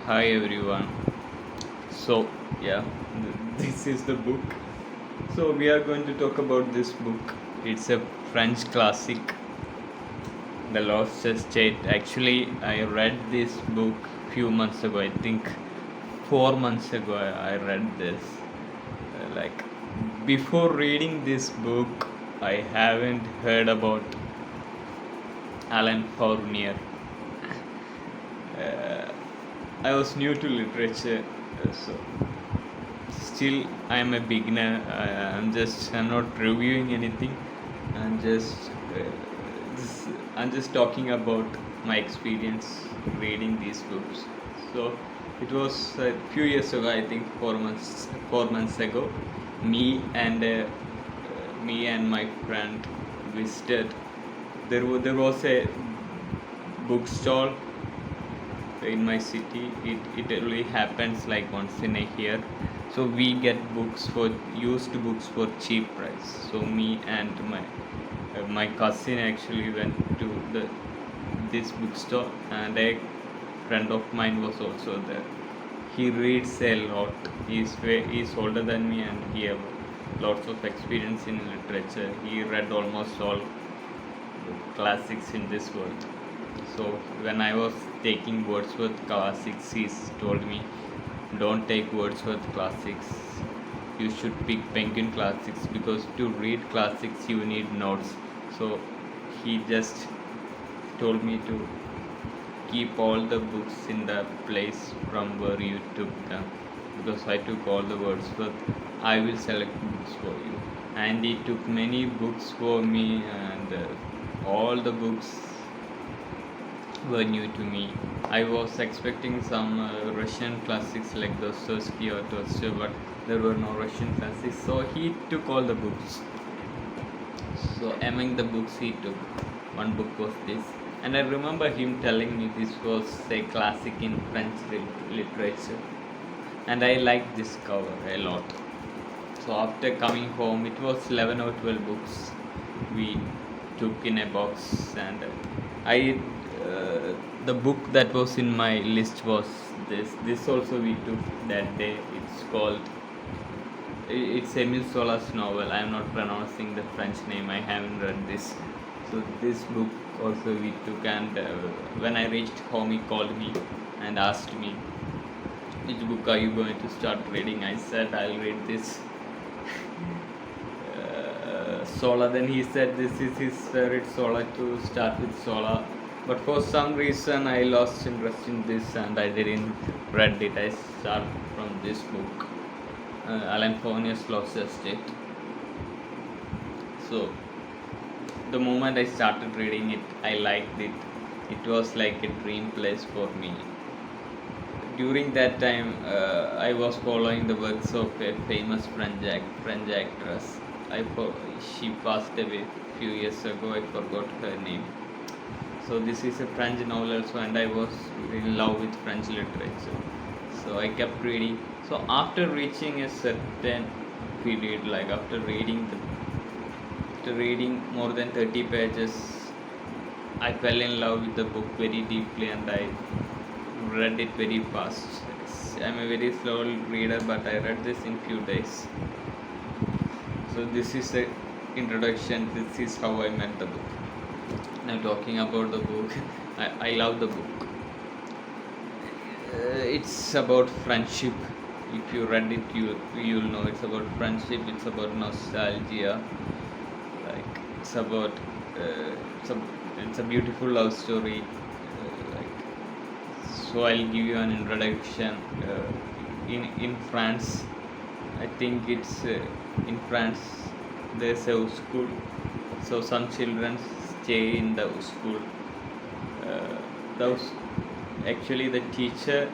Hi everyone. So, yeah, this is the book. So, we are going to talk about this book. It's a French classic, The Lost Estate. Actually, I read this book few months ago. I think 4 months ago I read this. Like before reading this book, I haven't heard about Alan Fournier. I was new to literature, so still I am a beginner. I'm not reviewing anything. I'm just uh, I'm just talking about my experience reading these books. So it was a few years ago, I think 4 months ago. Me and uh, me and my friend visited. There was a bookstall in my city. It only happens like once in a year, so we get books for used books for cheap price. So me and my cousin actually went to this bookstore, and a friend of mine was also there. He reads a lot. He's older than me, and he have lots of experience in literature. He read almost all classics in this world. So when I was taking Wordsworth classics, he told me, don't take Wordsworth classics. You should pick Penguin classics, because to read classics you need notes. So he just told me to keep all the books in the place from where you took them, because I took all the Wordsworth. I will select books for you. And he took many books for me, and all the books were new to me. I was expecting some Russian classics like Dostoevsky or Tolstoy, but there were no Russian classics. So he took all the books. So among the books he took, one book was this. And I remember him telling me this was a classic in French literature. And I liked this cover a lot. So after coming home, it was 11 or 12 books we took in a box, and I the book that was in my list was this. This also we took that day. It's Emile Zola's novel. I am not pronouncing the French name. I haven't read this. So this book also we took, and when I reached home, he called me and asked me, which book are you going to start reading? I said I'll read this Zola. Then he said this is his favorite Zola, to start with Zola. But for some reason I lost interest in this, and I didn't read it. I start from this book, Alan Fournier's Lost Estate. So the moment I started reading it, I liked it. It was like a dream place for me. During that time, I was following the works of a famous French actress. She passed away a few years ago. I forgot her name. So this is a French novel also, and I was in love with French literature. So I kept reading. So after reaching a certain period, like after reading more than 30 pages, I fell in love with the book very deeply, and I read it very fast. I'm a very slow reader, but I read this in few days. So this is the introduction. This is how I met the book. Now talking about the book, I love the book. It's about friendship. If you read it, you'll know it's about friendship. It's about nostalgia. Like it's about it's a beautiful love story. So I'll give you an introduction. In France, I think it's in France. There's a school, so some children stay in the school. Those actually the teacher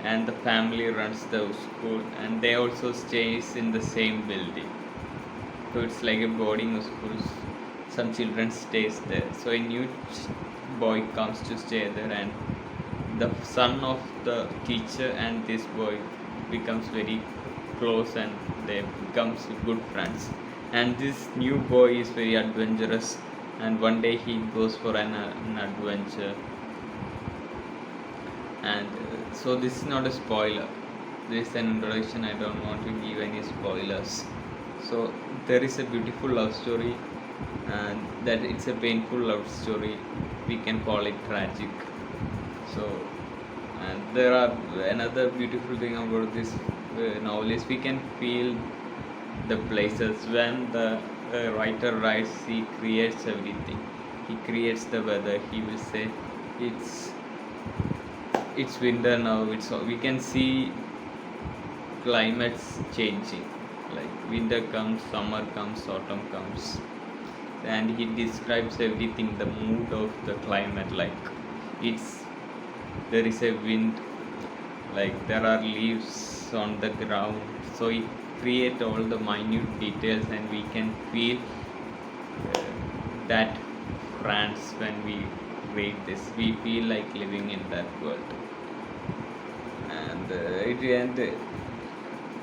and the family runs the school, and they also stays in the same building. So it's like a boarding school. Some children stays there. So a new boy comes to stay there, and the son of the teacher and this boy becomes very close, and they becomes good friends. And this new boy is very adventurous, and one day he goes for an adventure, And so this is not a spoiler, this is an introduction. I don't want to give any spoilers. So there is a beautiful love story, and that it's a painful love story, we can call it tragic. So, and there are another beautiful thing about this novel is we can feel the places when the writer writes. He creates everything, he creates the weather. He will say it's winter now, it's we can see climates changing, like winter comes, summer comes, autumn comes, and he describes everything, the mood of the climate, like it's there is a wind, like there are leaves on the ground. So he create all the minute details, and we can feel that France. When we read this, we feel like living in that world. And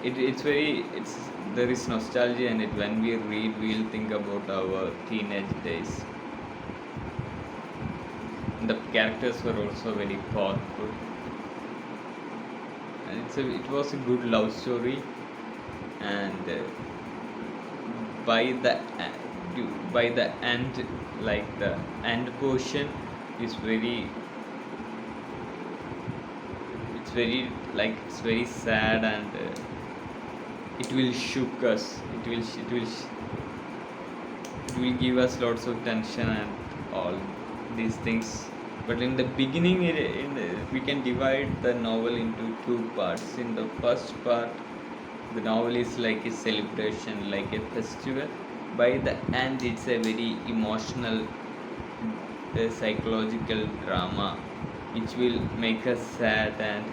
it's very, it's there is nostalgia in it. When we read, we'll think about our teenage days. And the characters were also very powerful, and it was a good love story. And by the by the end, like the end portion is very, it's very, like it's very sad, and it will shook us, it will give us lots of tension and all these things. But in the beginning, we can divide the novel into two parts. In the first part, the novel is like a celebration, like a festival. By the end, it's a very emotional psychological drama which will make us sad, and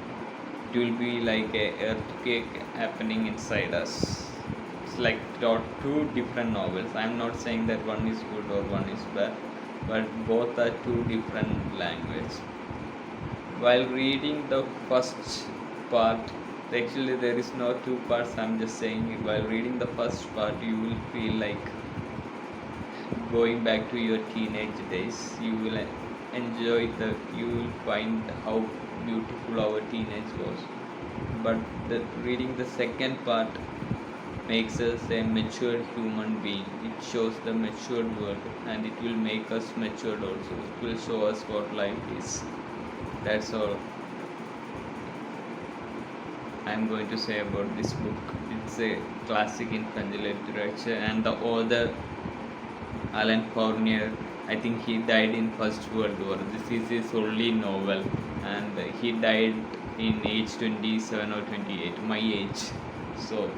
it will be like a earthquake happening inside us. It's like two different novels. I'm not saying that one is good or one is bad, but both are two different languages. While reading the first part, actually there is no two parts, I'm just saying it. While reading the first part, you will feel like going back to your teenage days. You will enjoy you will find how beautiful our teenage was. But reading the second part makes us a mature human being. It shows the matured world, and it will make us matured also. It will show us what life is. That's all I'm going to say about this book. It's a classic in French literature, and the author ALAIN Fournier, I think he died in First World War. This is his only novel, and he died in age 27 or 28, my age. So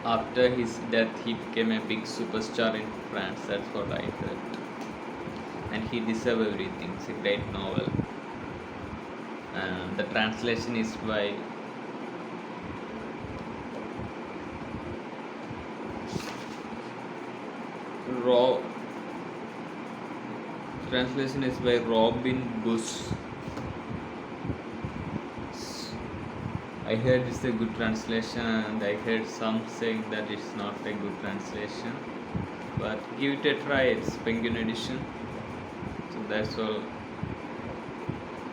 after his death, he became a big superstar in France. That's what I heard. And he deserves everything. It's a great novel. And the translation is by Robin Bush. I heard it's a good translation, and I heard some saying that it's not a good translation. But give it a try. It's Penguin edition. So that's all.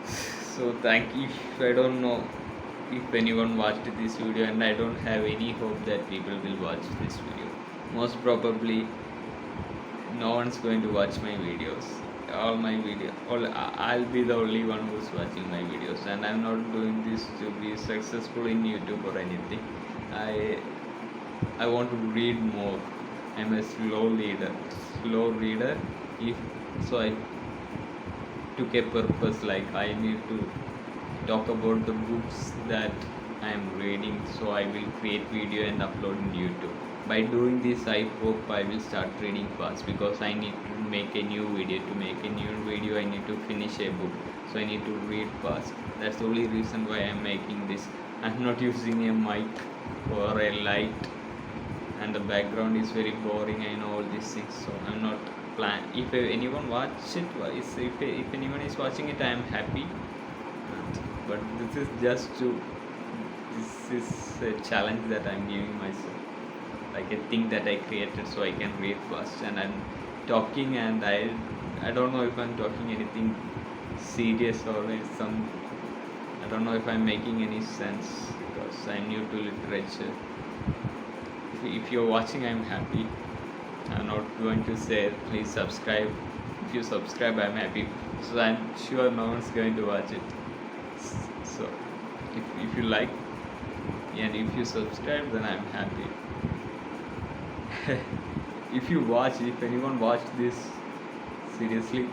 So thank you. I don't know if anyone watched this video, and I don't have any hope that people will watch this video. Most probably no one's going to watch my videos. I'll be the only one who's watching my videos, and I'm not doing this to be successful in YouTube or anything. I want to read more. I'm a slow reader. If so, I took a purpose, like I need to talk about the books that I am reading, so I will create video and upload in YouTube. By doing this, I hope I will start reading fast, because I need to make a new video. To make a new video, I need to finish a book, so I need to read fast. That's the only reason why I'm making this. I'm not using a mic or a light, and the background is very boring. I know all these things, so I'm not plan. If anyone watch it, if anyone is watching it, I am happy. But this is a challenge that I'm giving myself, like a thing that I created so I can read fast. And I'm talking, and I don't know if I'm talking anything serious or some I don't know if I'm making any sense because I'm new to literature. If you're watching, I'm happy. I'm not going to say please subscribe. If you subscribe, I'm happy. So I'm sure no one's going to watch it. So if you like and if you subscribe, then I'm happy. If anyone watched this, seriously,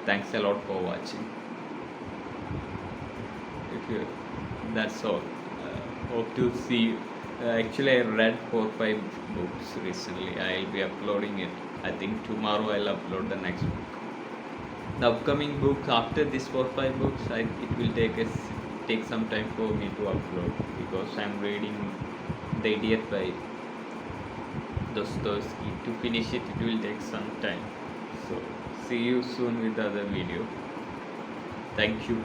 thanks a lot for watching. That's all. Hope to see you. Actually, I read 4-5 books recently. I'll be uploading it. I think tomorrow I'll upload the next book. The upcoming books after this 4-5 books, it will take some time for me to upload because I'm reading The Idiot by Dostoevsky. To finish it, it will take some time. So see you soon with the other video. Thank you.